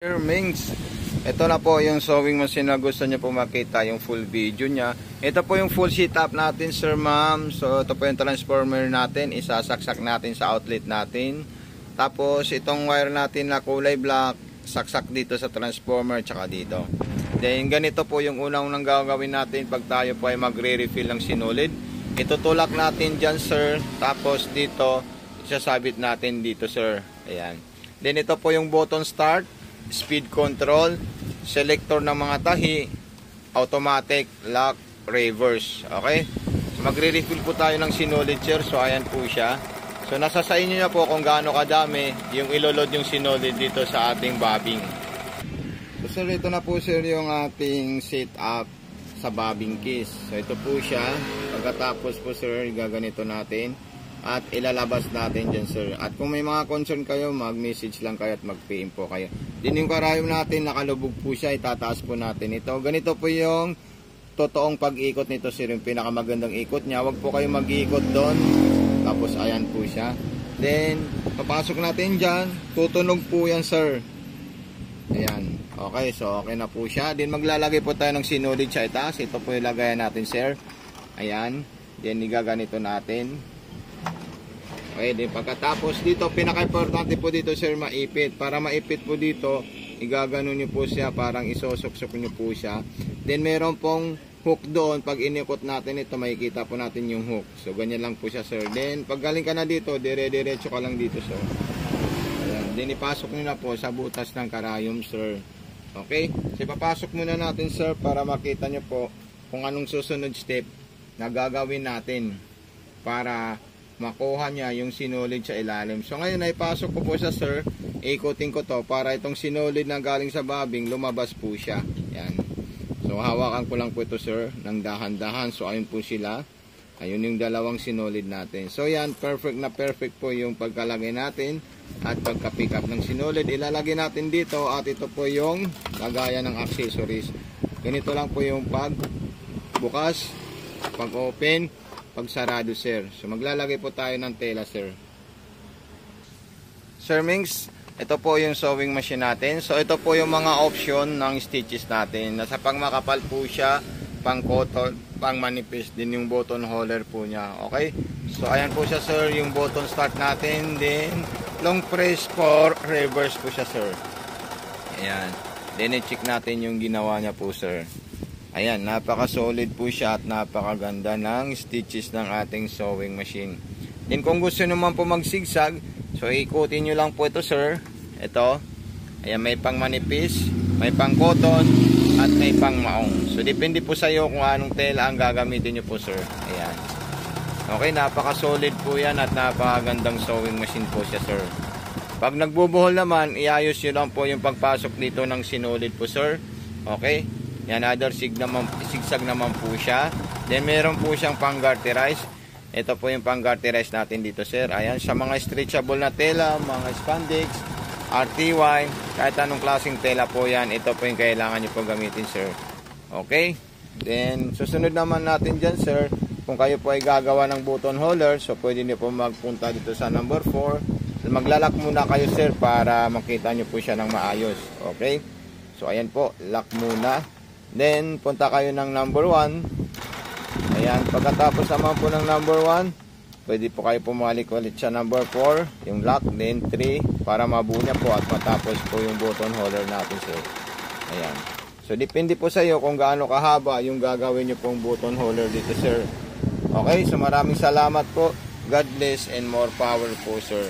Sir Mings, ito na po yung sewing machine na gusto nyo po makita yung full video nya. Ito po yung full setup natin, sir ma'am. So ito po yung transformer natin, isasaksak natin sa outlet natin. Tapos itong wire natin na kulay black, saksak dito sa transformer tsaka dito. Then ganito po yung unang gagawin natin pag tayo po ay magre-refill ng sinulid. Itutulak natin dyan, sir. Tapos dito isasabit natin dito, sir. Ayan. Then ito po yung button start, speed control, selector ng mga tahi, automatic, lock, reverse. Okay? So, magre-refill po tayo ng sinulid, sir. So ayan po siya. So nasa sa inyo na po kung gaano kadami yung iloload yung sinulid dito sa ating bobbing. So sir, ito na po, sir, yung ating setup sa bobbing case. So ito po siya. Pagkatapos po, sir, gaganito natin at ilalabas natin dyan, sir. At kung may mga concern kayo, mag-message lang kayo at mag-PM po kayo. Din yung karayom natin, nakalubog po siya, itataas po natin ito. Ganito po yung totoong pag-ikot nito, sir, yung pinakamagandang ikot niya. Huwag po kayo mag-ikot doon. Tapos ayan po siya. Then papasok natin dyan, tutunog po yan, sir. Ayan. Okay, so okay na po siya. Then maglalagay po tayo ng sinulid sa itaas. Ito po yung lagayan natin, sir. Ayan. Then igaganito natin. Okay, then pagkatapos dito, pinaka-importante po dito, sir, maipit. Para maipit po dito, igagano nyo po siya, parang isosoksok nyo po siya. Then meron pong hook doon. Pag inikot natin ito, makikita po natin yung hook. So ganyan lang po siya, sir. Then pag galing ka na dito, dire-diretso ka lang dito, sir. Ayan. Then ipasok nyo na po sa butas ng karayom, sir. Okay? So papasok muna natin, sir, para makita nyo po kung anong susunod step na gagawin natin para makuha niya yung sinulid sa ilalim. So ngayon ay pasok ko po siya, sir. Ikutin ko to para itong sinulid na galing sa bobbing lumabas po siya. Yan. So hawakan ko lang po ito, sir, ng dahan-dahan. So ayun po sila. Ayun yung dalawang sinulid natin. So yan, perfect na perfect po yung pagkalagay natin at pagka-pick up ng sinulid. Ilalagay natin dito at ito po yung lagayan ng accessories. Ganito lang po yung pagbukas, pag-open, pagsarado, sir. So maglalagay po tayo ng tela, sir. Sir Mings, ito po yung sewing machine natin. So ito po yung mga option ng stitches natin. Nasa pang makapal po siya, pang cotton, pang manipis din yung button holder po niya. Okay? So ayan po siya, sir, yung button start natin. Then long press for reverse po siya, sir. Ayan. Then i-check natin yung ginawa niya po, sir. Ayan, napaka-solid po siya at napakaganda ng stitches ng ating sewing machine. Then kung gusto naman po mag-zigzag, so ikutin nyo lang po ito, sir. Ito. Ayan, may pang manipis, may pang cotton, at may pang maong. So depende po sa iyo kung anong tela ang gagamitin nyo po, sir. Ayan. Okay, napaka-solid po yan at napakagandang sewing machine po siya, sir. Pag nagbubuhol naman, iayos nyo lang po yung pagpasok dito ng sinulid po, sir. Okay. Yan, other zigzag naman po siya. Then meron po siyang pang-garterize. Ito po yung pang-garterize natin dito, sir. Ayan, sa mga stretchable na tela, mga spandex, RTY, kahit anong klaseng tela po yan, ito po yung kailangan nyo po gamitin, sir. Okay? Then susunod naman natin dyan, sir, kung kayo po ay gagawa ng button holder, so pwede nyo po magpunta dito sa number 4. Maglalak muna kayo, sir, para makita nyo po siya ng maayos. Okay? So ayan po, lock muna. Then, punta kayo ng number 1. Ayan, pagkatapos naman po ng number 1, pwede po kayo pumalik ulit sa number 4, yung lock, then 3, para mabuo niya po at matapos po yung button holder natin, sir. Ayan. So, depende po sa iyo kung gaano kahaba yung gagawin nyo pong button holder dito, sir. Okay, so maraming salamat po. God bless and more power po, sir.